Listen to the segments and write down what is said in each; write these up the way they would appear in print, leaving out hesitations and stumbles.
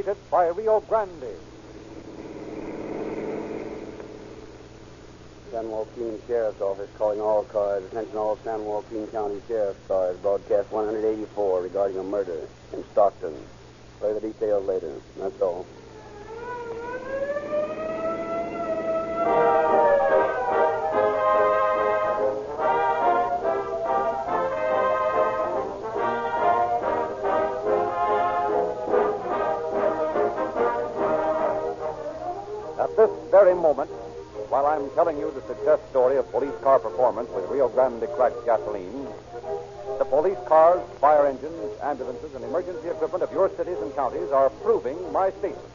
created by Rio Grande. San Joaquin Sheriff's Office calling all cars. Attention all San Joaquin County Sheriff's cars. Broadcast 184 regarding a murder in Stockton. Play the details later. That's all. At this very moment, while I'm telling you the success story of police car performance with Rio Grande cracked gasoline, the police cars, fire engines, ambulances, and emergency equipment of your cities and counties are proving my statement.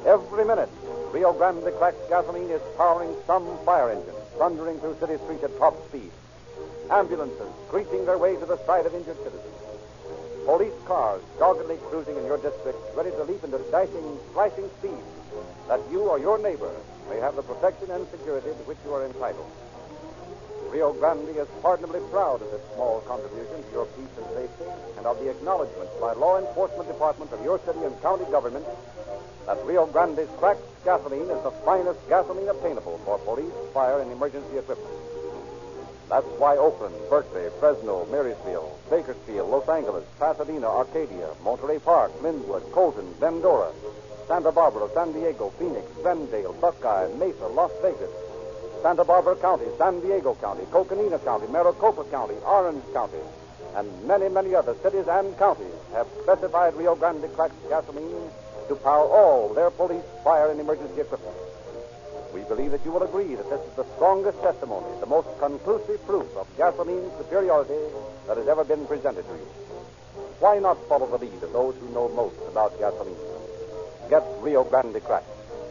Every minute, Rio Grande cracked gasoline is powering some fire engine, thundering through city streets at top speed. Ambulances screeching their way to the side of injured citizens. Police cars doggedly cruising in your district, ready to leap into dashing, flashing speed, that you or your neighbor may have the protection and security to which you are entitled. Rio Grande is pardonably proud of this small contribution to your peace and safety, and of the acknowledgement by law enforcement departments of your city and county government that Rio Grande's cracked gasoline is the finest gasoline obtainable for police, fire, and emergency equipment. That's why Oakland, Berkeley, Fresno, Marysville, Bakersfield, Los Angeles, Pasadena, Arcadia, Monterey Park, Linwood, Colton, Glendora, Santa Barbara, San Diego, Phoenix, Glendale, Buckeye, Mesa, Las Vegas, Santa Barbara County, San Diego County, Coconina County, Maricopa County, Orange County, and many, many other cities and counties have specified Rio Grande cracked gasoline to power all their police, fire, and emergency equipment. We believe that you will agree that this is the strongest testimony, the most conclusive proof of gasoline superiority that has ever been presented to you. Why not follow the lead of those who know most about gasoline? Get Rio Grande cracked.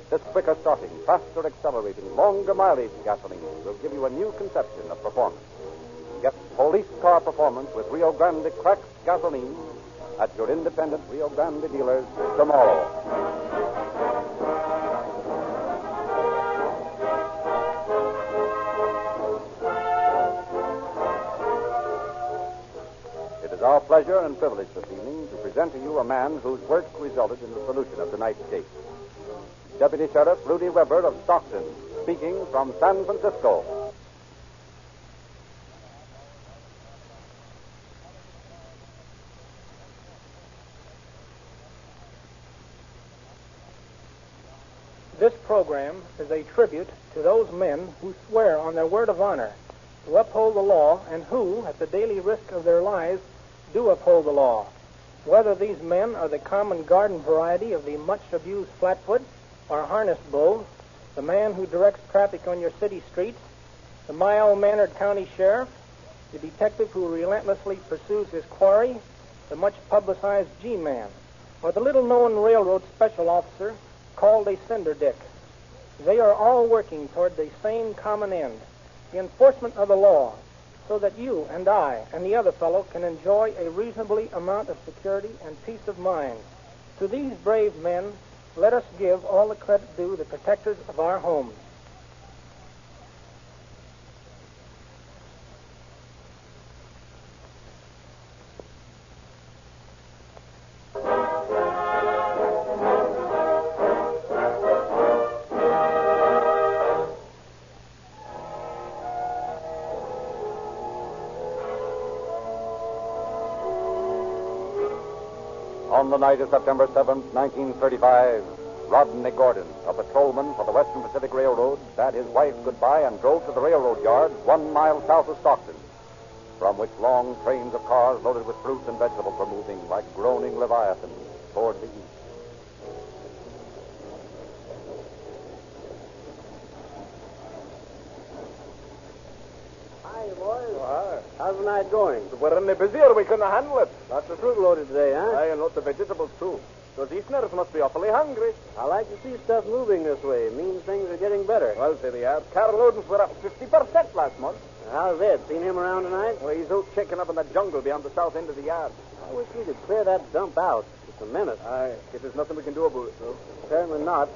This quicker starting, faster accelerating, longer mileage gasoline will give you a new conception of performance. Get police car performance with Rio Grande cracked gasoline at your independent Rio Grande dealers tomorrow. It is our pleasure and privilege this evening to present to you a man whose work resulted in the solution of tonight's case. Deputy Sheriff Rudy Weber of Stockton, speaking from San Francisco. This program is a tribute to those men who swear on their word of honor to uphold the law and who, at the daily risk of their lives, do uphold the law. Whether these men are the common garden variety of the much-abused flatfoot or harness bull, the man who directs traffic on your city streets, the mild-mannered county sheriff, the detective who relentlessly pursues his quarry, the much-publicized G-man, or the little-known railroad special officer called a Cinder Dick. They are all working toward the same common end, the enforcement of the law, so that you and I and the other fellow can enjoy a reasonably amount of security and peace of mind. To these brave men, let us give all the credit due the protectors of our homes. On the night of September 7th, 1935, Rodney Gordon, a patrolman for the Western Pacific Railroad, bade his wife goodbye and drove to the railroad yard 1 mile south of Stockton, from which long trains of cars loaded with fruits and vegetables were moving like groaning leviathans toward the east. Hi, boys. Oh, hi. How's the night going? We're in the busier. We couldn't handle it. Lots of fruit loaded today, huh? Aye, and lots of vegetables, too. Those Easterners must be awfully hungry. I like to see stuff moving this way. It means things are getting better. Well, there they are. Car loadings were up 50% last month. How's Ed? Seen him around tonight? Well, he's out checking up in the jungle beyond the south end of the yard. I wish we could clear that dump out. It's a menace. Aye, if there's nothing we can do about it, though. Certainly not.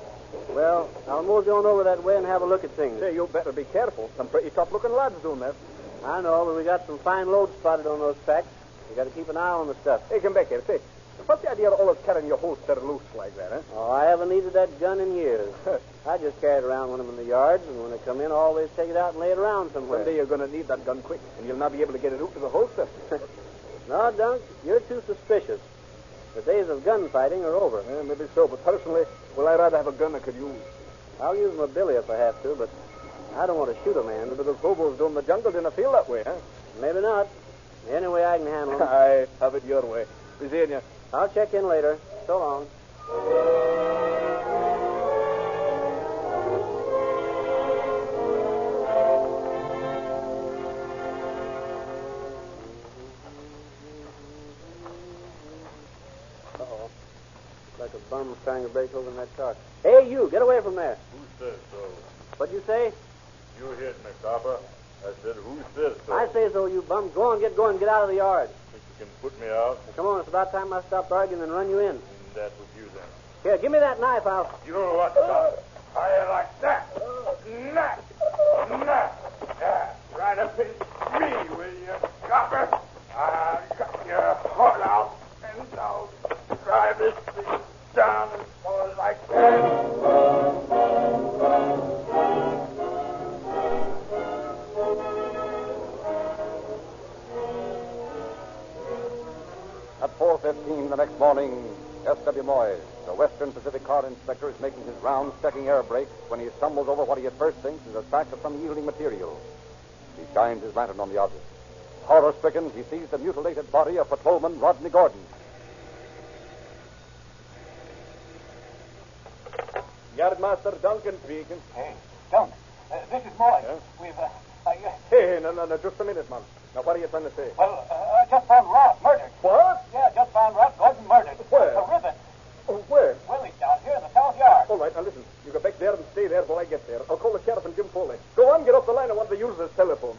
Well, I'll mosey on over that way and have a look at things. Say, you better be careful. Some pretty tough-looking lads doing that. I know, but we got some fine loads spotted on those tracks. We got to keep an eye on the stuff. Hey, come back here. Say, What's the idea of always carrying your holster loose like that, eh? Oh, I haven't needed that gun in years. I just carry it around when I'm in the yards, and when I come in, I always take it out and lay it around somewhere. Someday you're going to need that gun quick, and you'll not be able to get it out to the holster. No, Dunk, you're too suspicious. The days of gunfighting are over. Yeah, maybe so, but personally, well, I'd rather have a gun I could use. I'll use my billy if I have to, but I don't want to shoot a man. Maybe those hobos down in the jungle didn't feel that way, huh? Maybe not. Any way I can handle them. I have it your way. Be seeing you. I'll check in later. So long. Uh-oh. Like a bum trying to break open that car. Hey, you, get away from there. Who says so? What'd you say? You hit me, copper. I said, who says so? I say so, you bum. Go on, get going. Get out of the yard. Think you can put me out? Now, come on, it's about time I stopped arguing and run you in. And that was you then. Here, give me that knife, I'll... You what, copper? I like that. Nah. Yeah, right up in me, will you, copper? I got your heart out, and I'll drive this thing down as far as I can. At 4:15 the next morning, S.W. Moyes, the Western Pacific car inspector, is making his rounds checking air brakes when he stumbles over what he at first thinks is a sack of some yielding material. He shines his lantern on the object. Horror-stricken, he sees the mutilated body of patrolman Rodney Gordon. Yardmaster Duncan speaking. Hey, Dunk, this is Moy. Yeah? We've, Hey, no, just a minute, man. Now, what are you trying to say? well, just found Rod murdered. What? Yeah, just found Rod Gordon murdered. Where? A ribbon. Oh, where? Willie's down here in the south yard. All right, now listen. You go back there and stay there till I get there. I'll call the sheriff and Jim Foley. Go on, get off the line. I want to use this telephone.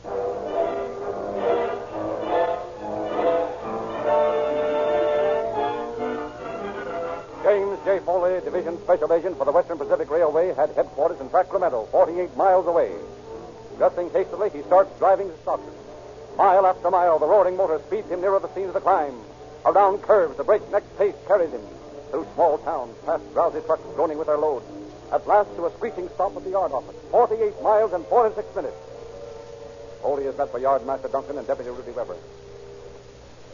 James J. Foley, Division Special Agent for the Western Pacific Railway, had headquarters in Sacramento, 48 miles away. Dressing hastily, he starts driving to Stockton. Mile after mile, the roaring motor speeds him nearer the scene of the crime. Around curves, the breakneck pace carries him. Through small towns, past drowsy trucks groaning with their loads. At last, to a screeching stop at the yard office. 48 miles and 46 minutes. Foley is met by Yardmaster Duncan and Deputy Rudy Weber.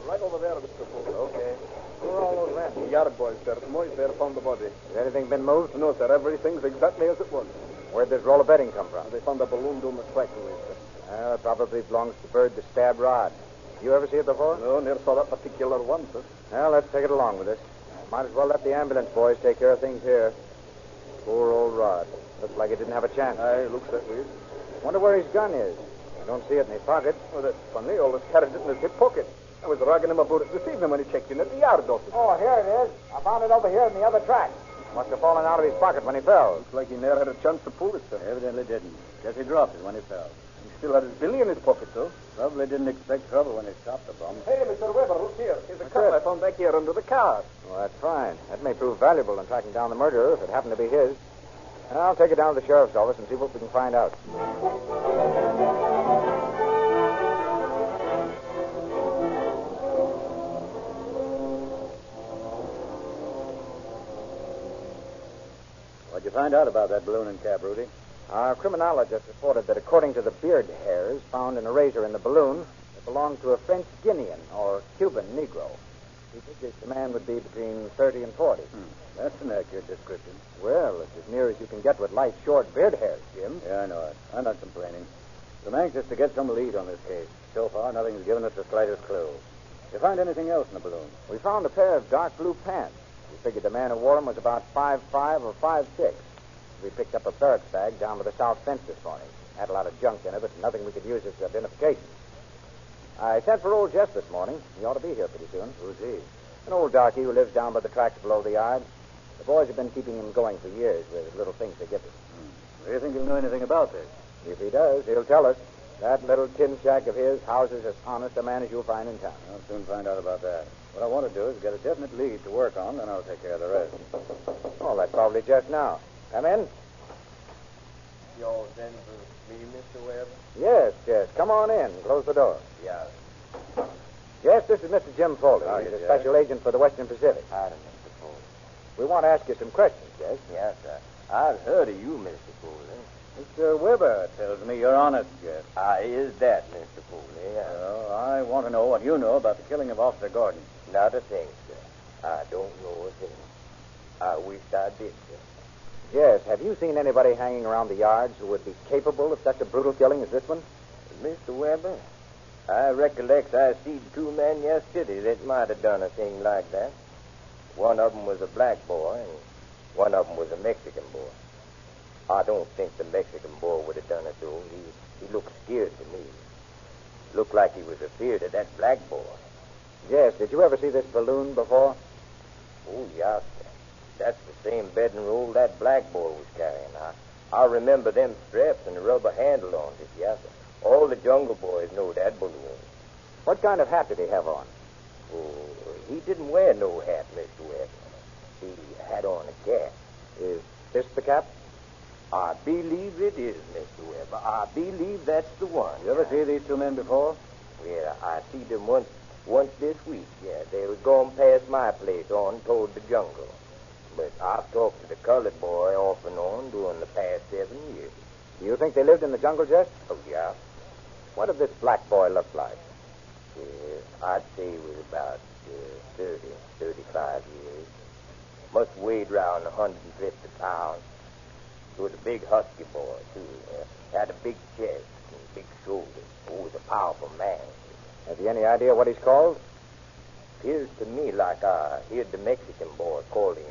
Right over there, Mr. Foley. Okay. Who are all those men? The yard boys, sir. Moyes there found the body. Has anything been moved? No, sir. Everything's exactly as it was. Where'd this roll of bedding come from? They found a balloon down the trackway, sir. Well, it probably belongs to the bird that stabbed Rod. You ever see it before? No, never saw that particular one, sir. Well, let's take it along with us. Might as well let the ambulance boys take care of things here. Poor old Rod. Looks like he didn't have a chance. Aye, looks that way. Wonder where his gun is. I don't see it in his pocket. Oh, that's funny. Always carried it in his hip pocket. I was ragging him about it this evening when he checked in at the yard office. Oh, here it is. I found it over here in the other track. Must have fallen out of his pocket when he fell. Looks like he never had a chance to pull it, sir. Evidently didn't. Guess he dropped it when he fell. He still had his billy in his pocket, though. Probably didn't expect trouble when he stopped the bum. Hey, Mr. Weber, look here. Here's a cup I found back here under the car. Well, that's fine. That may prove valuable in tracking down the murderer if it happened to be his. I'll take it down to the sheriff's office and see what we can find out. What'd you find out about that balloon and cap, Rudy? Our criminologist reported that according to the beard hairs found in a razor in the balloon, it belonged to a French Guinean or Cuban Negro. He figures the man would be between 30 and 40. That's an accurate description. Well, it's as near as you can get with light, short beard hairs, Jim. Yeah, I know it. I'm not complaining. I'm anxious to get some lead on this case. So far, nothing's given us the slightest clue. Did you find anything else in the balloon? We found a pair of dark blue pants. We figured the man who wore them was about 5'5" or 5'6". We picked up a barracks bag down by the south fence this morning. Had a lot of junk in it, but nothing we could use as identification. I sent for old Jess this morning. He ought to be here pretty soon. Who's he? An old darky who lives down by the tracks below the yard. The boys have been keeping him going for years with little things they give him. Do you think he'll know anything about this? If he does, he'll tell us. That little tin shack of his houses as honest a man as you'll find in town. I'll soon find out about that. What I want to do is get a definite lead to work on, then I'll take care of the rest. Oh, that's probably just now. Come in. You're sending for me, Mr. Webb? Yes, Jess. Come on in. Close the door. Yeah. Yes, this is Mr. Jim Foley. How He's you a doing? special agent for the Western Pacific. Howdy, Mr. Foley. We want to ask you some questions, Jess. Yes, sir. I've heard of you, Mr. Foley. Mr. Weber tells me you're honest, Jeff. Is that, Mr. Foley? Well, I want to know what you know about the killing of Officer Gordon. Not a thing, sir. I don't know a thing. I wish I did, sir. Yes, have you seen anybody hanging around the yards who would be capable of such a brutal killing as this one? Mr. Weber, I recollect I seen two men yesterday that might have done a thing like that. One of them was a black boy, and one of them was a Mexican boy. I don't think the Mexican boy would have done it, though. He looked scared to me. Looked like he was afeard of that black boy. Yes, did you ever see this balloon before? Oh, yes, sir. That's the same bed and roll that black boy was carrying. I remember them straps and the rubber handle on it, yes, sir. All the jungle boys know that balloon. What kind of hat did he have on? Oh, he didn't wear no hat, Mr. Webb. He had on a cap. Is this the cap? I believe it is, Mr. Webb. I believe that's the one. You ever see these two men before? Well, I see them once this week. Yeah, they was going past my place on toward the jungle. But I've talked to the colored boy off and on during the past 7 years. Do you think they lived in the jungle, Jess? Oh, yeah. What did this black boy look like? I'd say he was about 35 years. Must have weighed around 150 pounds. He was a big husky boy, too. Had a big chest and big shoulders. Oh, was a powerful man. Have you any idea what he's called? Appears to me like I heard the Mexican boy call him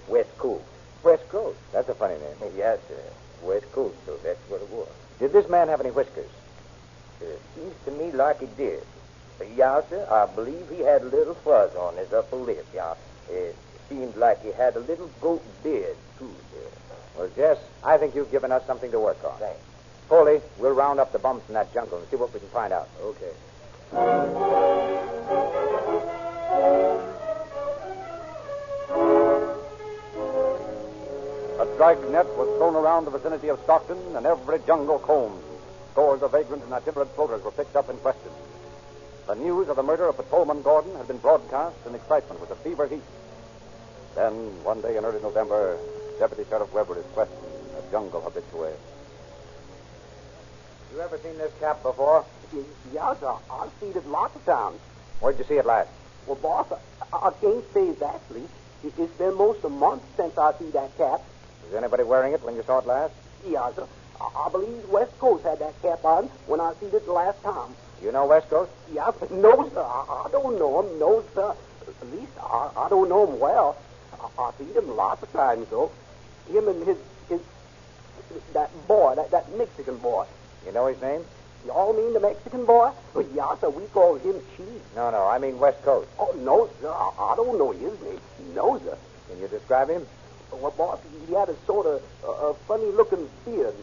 West Coast. West Coast. That's a funny name. Yes, sir. West Coast, so that's what it was. Did this man have any whiskers? Seems to me like he did. Yeah, sir, I believe he had a little fuzz on his upper lip. Yeah, it seemed like he had a little goat beard, too, sir. Well, Jess, I think you've given us something to work on. Thanks. Foley, we'll round up the bumps in that jungle and see what we can find out. Okay. A dragnet was thrown around the vicinity of Stockton, and every jungle combed. Scores of vagrant and itinerant floaters were picked up and questioned. The news of the murder of Patrolman Gordon had been broadcast, and excitement was a fever heat. Then, one day in early November, Deputy Sheriff Weber is questioned, a jungle habitué. You ever seen this cap before? Yes, sir. I've seen it lots of times. Where'd you see it last? Well, boss, I can't say exactly. It's been most a month since I see that cap. Was anybody wearing it when you saw it last? Yes, sir. I believe West Coast had that cap on when I seen it the last time. You know West Coast? Yes, but no, sir. I don't know him. No, sir. At least I don't know him well. I've seen him lots of times, though. Him and his that boy, that Mexican boy. You know his name? Y'all mean the Mexican boy? Well, yes, sir. We call him Chief. No, I mean West Coast. Oh, no, sir. I don't know his name. No, sir. Can you describe him? Well, boss, he had a sort of a funny-looking beard.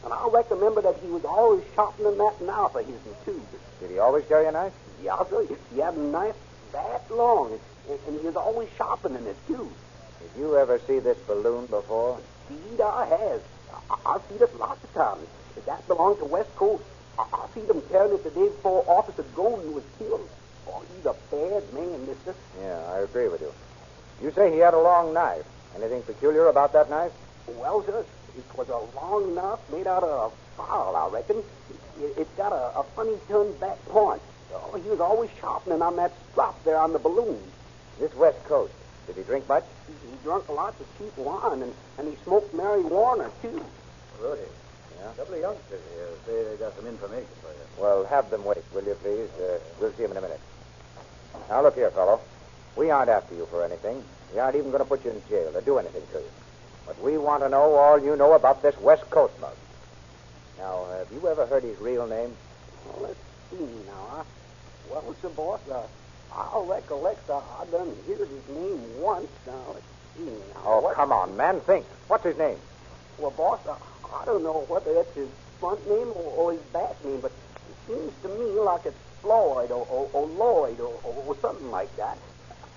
And I remember that he was always sharpening that knife of his, too. Did he always carry a knife? Yes, sir. He had a knife that long, and he was always sharpening it, too. Did you ever see this balloon before? Indeed, I have. I've seen it lots of times. That belonged to West Coast. I seen him carrying it the day before Officer Golden was killed. Oh, he's a bad man, mister. Yeah, I agree with you. You say he had a long knife. Anything peculiar about that knife? Well, sir, it was a long knife made out of file, I reckon. It's got a funny turned back point. Oh, he was always sharpening on that strap there on the balloon. This West Coast, did he drink much? He drank lots of cheap wine, and he smoked marijuana, too. Rudy. Yeah? A couple of youngsters here say they got some information for you. Well, have them wait, will you, please? We'll see him in a minute. Now, look here, fellow. We aren't after you for anything. We aren't even going to put you in jail or do anything to you. But we want to know all you know about this West Coast mug. Now, have you ever heard his real name? Well, let's see now. Well, sir, boss, I'll recollect I done heard his name once. Now, let's see now. Oh, come on, man. Think. What's his name? Well, boss, I don't know whether that's his front name or his back name, but it seems to me like it's Floyd or Lloyd or something like that.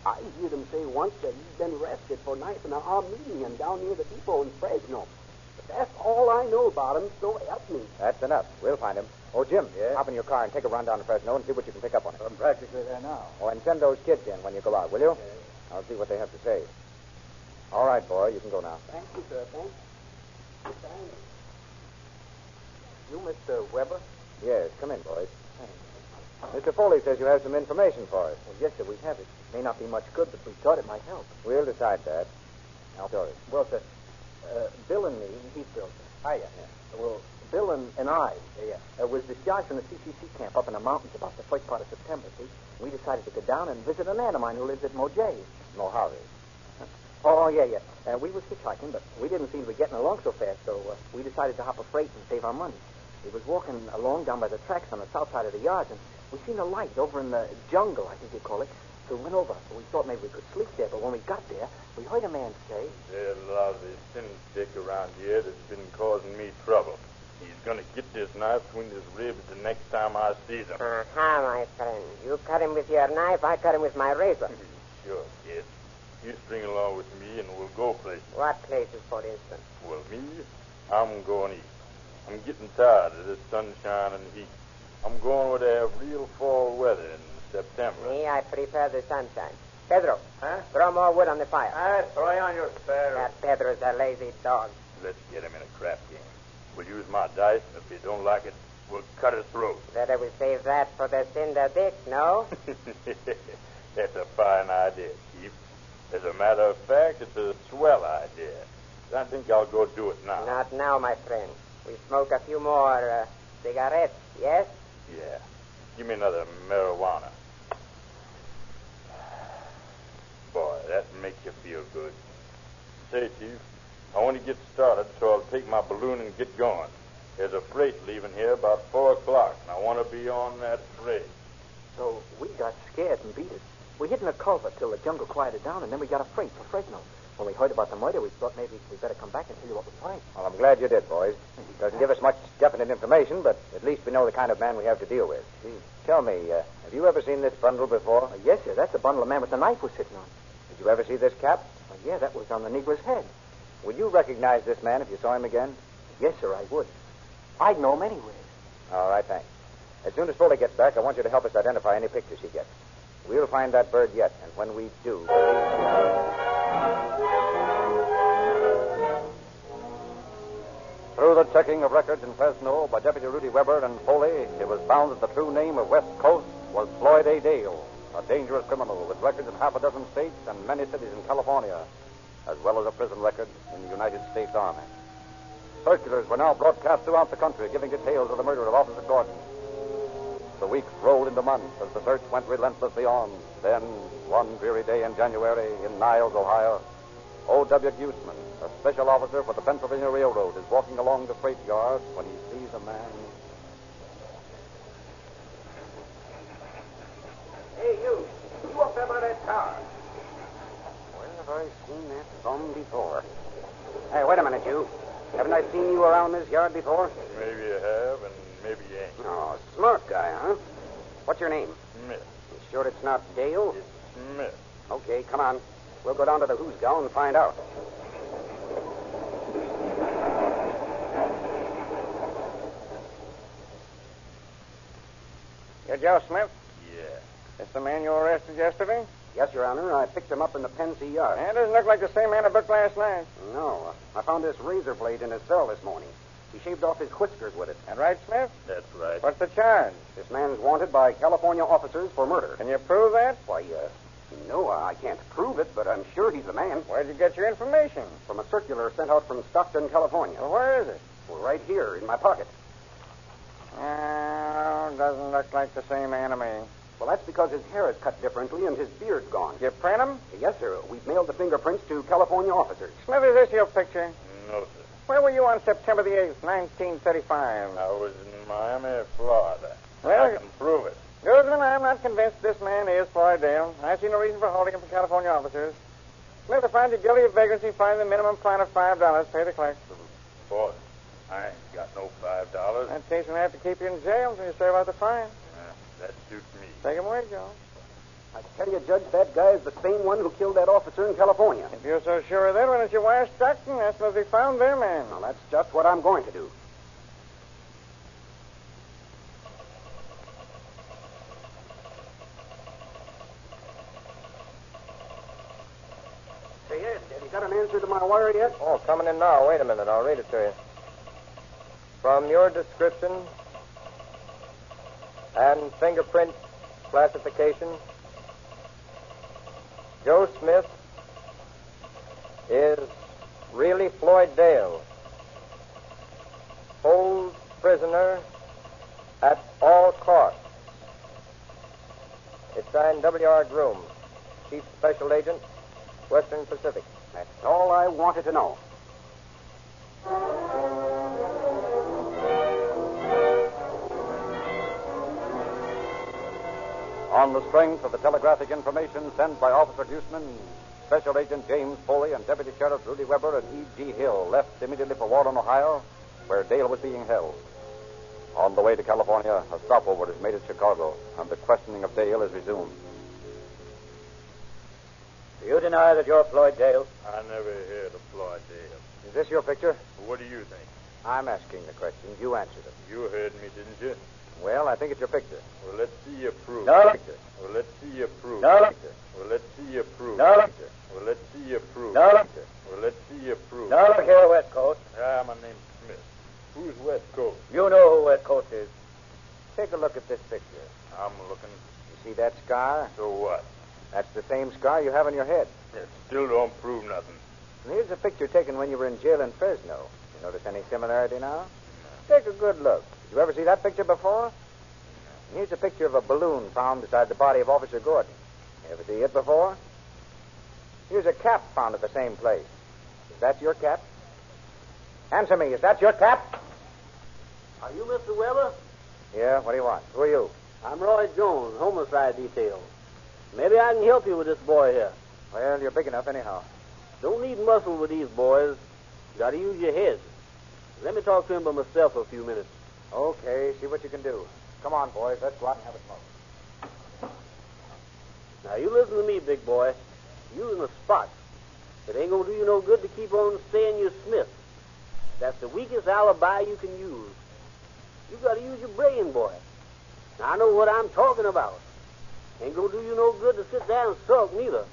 I heard him say once that he's been arrested for knifing an Armenian down near the depot in Fresno. But that's all I know about him, so help me. That's enough. We'll find him. Oh, Jim, Yeah? hop in your car and take a run down to Fresno and see what you can pick up on it. I'm practically there now. Oh, and send those kids in when you go out, will you? Okay. I'll see what they have to say. All right, boy, you can go now. Thank you, sir. Thank you. You, Mr. Weber? Yes, come in, boys. Mr. Foley says you have some information for us. Well, yes, sir, we have it. May not be much good, but we thought it might help. We'll decide that. Now, tell us. Well, sir, Bill and me, he's Bill, sir. Hiya. Well, Bill and I was discharged from the CCC camp up in the mountains about the first part of September, see? We decided to go down and visit an aunt of mine who lives at Mojave. Mojave. Oh, yeah. We was hitchhiking, but we didn't seem to be getting along so fast, so we decided to hop a freight and save our money. We was walking along down by the tracks on the south side of the yards, and we seen a light over in the jungle, I think you call it. So we went over. So we thought maybe we could sleep there, but when we got there, we heard a man say... There's a lot of this thin stick around here that's been causing me trouble. He's going to get this knife between his ribs the next time I see him. My friend. You cut him with your knife, I cut him with my razor. Sure, kid. You string along with me and we'll go places. What places, for instance? Well, me, I'm going east. I'm getting tired of this sunshine and heat. I'm going where they have real fall weather in September. Me, I prefer the sunshine. Pedro, Huh? throw more wood on the fire. Throw on your spare. That Pedro's a lazy dog. Let's get him in a crap game. We'll use my dice, and if you don't like it, we'll cut his throat. Better we save that for the Cinder Dick, no? That's a fine idea, Chief. As a matter of fact, it's a swell idea. I think I'll go do it now. Not now, my friend. We smoke a few more cigarettes, yes? Yeah. Give me another marijuana. Boy, that makes you feel good. Say, Chief, I want to get started, so I'll take my balloon and get going. There's a freight leaving here about 4 o'clock, and I want to be on that freight. So we got scared and beat it. We hid in a culvert till the jungle quieted down, and then we got a freight for Fresno. When we heard about the murder, we thought maybe we'd better come back and tell you what we find. Well, I'm glad you did, boys. Doesn't give us much definite information, but at least we know the kind of man we have to deal with. Tell me, have you ever seen this bundle before? Yes, sir. That's the bundle the man with the knife was sitting on. Did you ever see this cap? Yeah, that was on the Negro's head. Would you recognize this man if you saw him again? Yes, sir, I would. I'd know him anyway. All right, thanks. As soon as Foley gets back, I want you to help us identify any pictures he gets. We'll find that bird yet, and when we do... Through the checking of records in Fresno by Deputy Rudy Weber and Foley, it was found that the true name of West Coast was Floyd A. Dale, a dangerous criminal with records in half a dozen states and many cities in California, as well as a prison record in the United States Army. Circulars were now broadcast throughout the country giving details of the murder of Officer Gordon. The weeks rolled into months as the search went relentlessly on. Then, one dreary day in January in Niles, Ohio, O.W. Gusman, a special officer for the Pennsylvania Railroad, is walking along the freight yard when he sees a man. Hey, you up there by that car. Where have I seen that bum before? Hey, wait a minute, you. Haven't I seen you around this yard before? Maybe you have, and maybe you ain't. Oh, smart guy, huh? What's your name? Smith. You sure it's not Dale? It's Smith. Okay, come on. We'll go down to the Hoosgow and find out. You're Joe Smith? Yeah. This the man you arrested yesterday? Yes, Your Honor. I picked him up in the Pensy yard. It doesn't look like the same man I booked last night. No. I found this razor blade in his cell this morning. He shaved off his whiskers with it. That right, Smith? That's right. What's the charge? This man's wanted by California officers for murder. Can you prove that? Why, no, I can't prove it, but I'm sure he's the man. Where'd you get your information? From a circular sent out from Stockton, California. Well, where is it? Well, right here in my pocket. Oh, doesn't look like the same man to me. Well, that's because his hair is cut differently and his beard's gone. You print him? Yes, sir. We've mailed the fingerprints to California officers. Smith, is this your picture? No, sir. Where were you on September the 8th, 1935? I was in Miami, Florida. Well, I can prove it. Guzman, I'm not convinced this man is Floyd Dale. I see no reason for holding him for California officers. Smith, to find you guilty of vagrancy, find the minimum fine of $5. Pay the clerk. Boy, I ain't got no $5. In that case, we'll have to keep you in jail until you serve out the fine. That suits me. Take him away, Joe. I tell you, Judge, that guy is the same one who killed that officer in California. If you're so sure of that, why don't you wire Stockton? That's where they found their man. Now, that's just what I'm going to do. You got an answer to my wire yet? Oh, coming in now. Wait a minute. I'll read it to you. From your description and fingerprint classification, Joe Smith is really Floyd Dale, hold prisoner at all costs. It's signed W.R. Groom, Chief Special Agent, Western Pacific. That's all I wanted to know. On the strength of the telegraphic information sent by Officer Duseman, Special Agent James Foley and Deputy Sheriff Rudy Weber and E.G. Hill left immediately for Walden, Ohio, where Dale was being held. On the way to California, a stopover is made at Chicago, and the questioning of Dale is resumed. Do you deny that you're Floyd Dale? I never heard of Floyd Dale. Is this your picture? What do you think? I'm asking the questions. You answer them. You heard me, didn't you? Well, I think it's your picture. Well, let's see your proof. No. Picture. Well, let's see your proof. No. Picture. Well, let's see your proof. No. Picture. Well, let's see your proof. No. Picture. Well, let's see your proof. No, look here, West Coast. My name's Smith. Who's West Coast? You know who West Coast is. Take a look at this picture. I'm looking. You see that scar? So what? That's the same scar you have on your head. It still don't prove nothing. And here's a picture taken when you were in jail in Fresno. You notice any similarity now? Take a good look. Did you ever see that picture before? And here's a picture of a balloon found beside the body of Officer Gordon. You ever see it before? Here's a cap found at the same place. Is that your cap? Answer me, is that your cap? Are you Mr. Weber? Yeah, what do you want? Who are you? I'm Roy Jones, homicide detail. Maybe I can help you with this boy here. Well, you're big enough anyhow. Don't need muscle with these boys. You got to use your head. Let me talk to him by myself for a few minutes. Okay, see what you can do. Come on, boys, let's go out and have a smoke. Now, you listen to me, big boy. You in the spot. It ain't going to do you no good to keep on saying you're Smith. That's the weakest alibi you can use. You got to use your brain, boy. Now, I know what I'm talking about. Ain't going to do you no good to sit there and sulk, neither.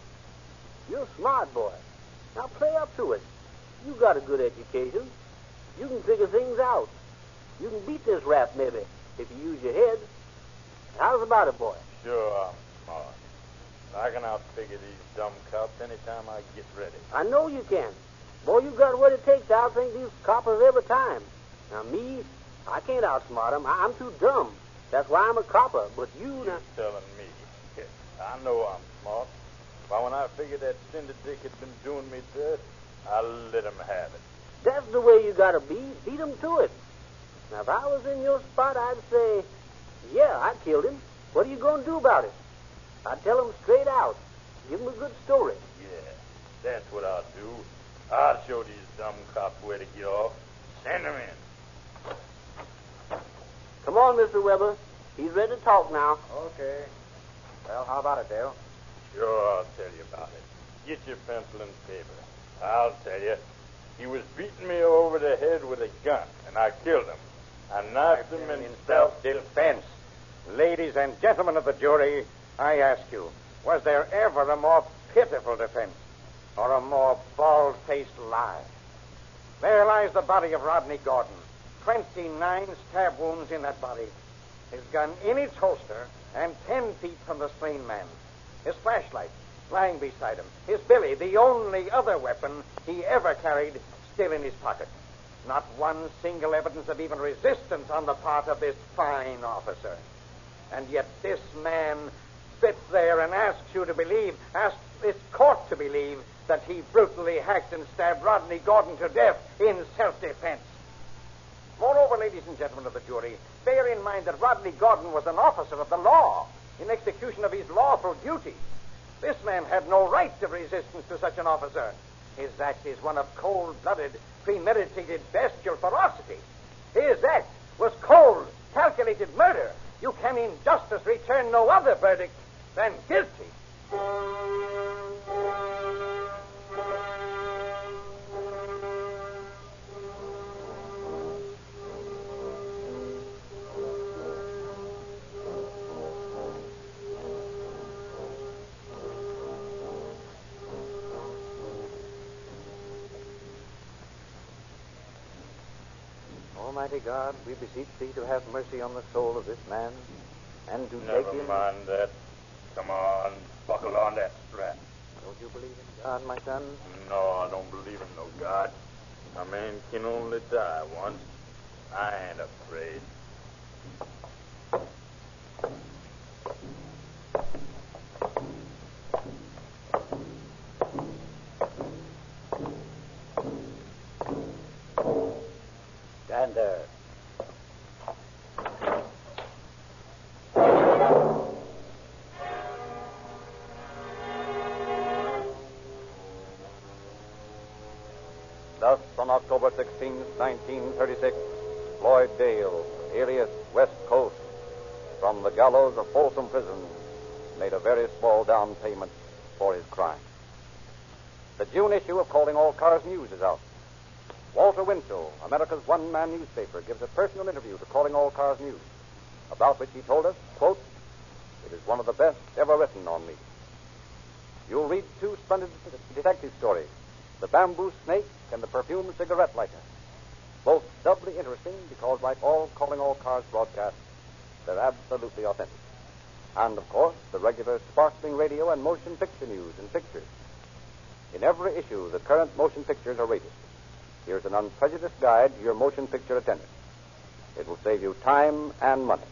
You're a smart boy. Now, play up to it. You got a good education. You can figure things out. You can beat this rap, maybe, if you use your head. How's about it, boy? Sure, I'm smart. I can outfigure these dumb cops anytime I get ready. I know you can. Boy, you got what it takes to outthink these coppers every time. Now, me, I can't outsmart them. I'm too dumb. That's why I'm a copper. But you now... You're telling me. I know I'm smart. But when I figured that Cinder Dick had been doing me dirt, I let him have it. That's the way you got to be. Beat him to it. Now, if I was in your spot, I'd say, yeah, I killed him. What are you going to do about it? I'd tell him straight out. Give him a good story. Yeah, that's what I'll do. I'll show these dumb cops where to get off. Send them in. Come on, Mr. Weber. He's ready to talk now. Okay. Well, how about it, Dale? Sure, I'll tell you about it. Get your pencil and paper. I'll tell you. He was beating me over the head with a gun, and I killed him. I knifed him in self-defense. Ladies and gentlemen of the jury, I ask you, was there ever a more pitiful defense or a more bald-faced lie? There lies the body of Rodney Gordon. 29 stab wounds in that body. His gun in its holster and 10 feet from the slain man. His flashlight lying beside him. His billy, the only other weapon he ever carried, still in his pocket. Not one single evidence of even resistance on the part of this fine officer. And yet this man sits there and asks this court to believe that he brutally hacked and stabbed Rodney Gordon to death in self-defense. Moreover, ladies and gentlemen of the jury, bear in mind that Rodney Gordon was an officer of the law in execution of his lawful duty. This man had no right of resistance to such an officer. His act is one of cold-blooded, premeditated, bestial ferocity. His act was cold, calculated murder. You can in justice return no other verdict than guilty. Almighty God, we beseech thee to have mercy on the soul of this man and to take him. Never mind that. Come on, buckle on that strap. Don't you believe in God, my son? No, I don't believe in no God. A man can only die once. I ain't afraid. Stand there. Thus, on October 16, 1936, Floyd Dale, alias West Coast, from the gallows of Folsom Prison, made a very small down payment for his crime. The June issue of Calling All Cars News is out. Walter Winchell, America's one-man newspaper, gives a personal interview to Calling All Cars News, about which he told us, quote, "It is one of the best ever written on me." You'll read two splendid detective stories, The Bamboo Snake and The Perfumed Cigarette Lighter, both doubly interesting because, like all Calling All Cars broadcasts, they're absolutely authentic. And, of course, the regular sparkling radio and motion picture news and pictures. In every issue, the current motion pictures are rated. Here's an unprejudiced guide to your motion picture attendant. It will save you time and money.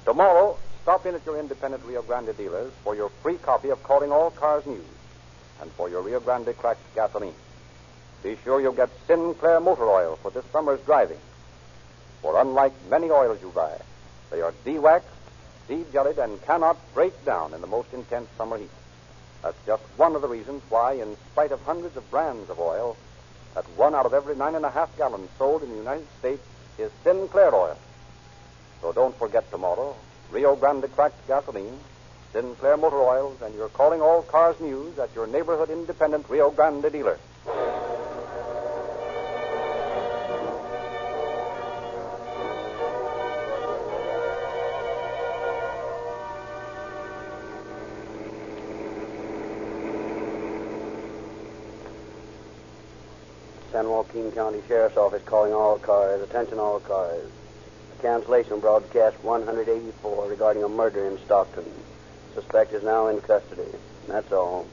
Tomorrow, stop in at your independent Rio Grande dealers for your free copy of Calling All Cars News and for your Rio Grande cracked gasoline. Be sure you'll get Sinclair motor oil for this summer's driving. For unlike many oils you buy, they are de-waxed, de-jellied, and cannot break down in the most intense summer heat. That's just one of the reasons why, in spite of hundreds of brands of oil, that 1 out of every 9.5 gallons sold in the United States is Sinclair oil. So don't forget tomorrow, Rio Grande cracked gasoline, Sinclair motor oils, and you're Calling All Cars News at your neighborhood independent Rio Grande dealer. San Joaquin County Sheriff's Office calling all cars. Attention all cars. A cancellation broadcast 184 regarding a murder in Stockton. Suspect is now in custody. That's all.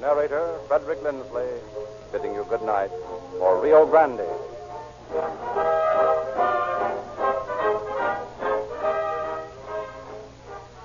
Narrator, Frederick Lindsley, bidding you good night for Rio Grande.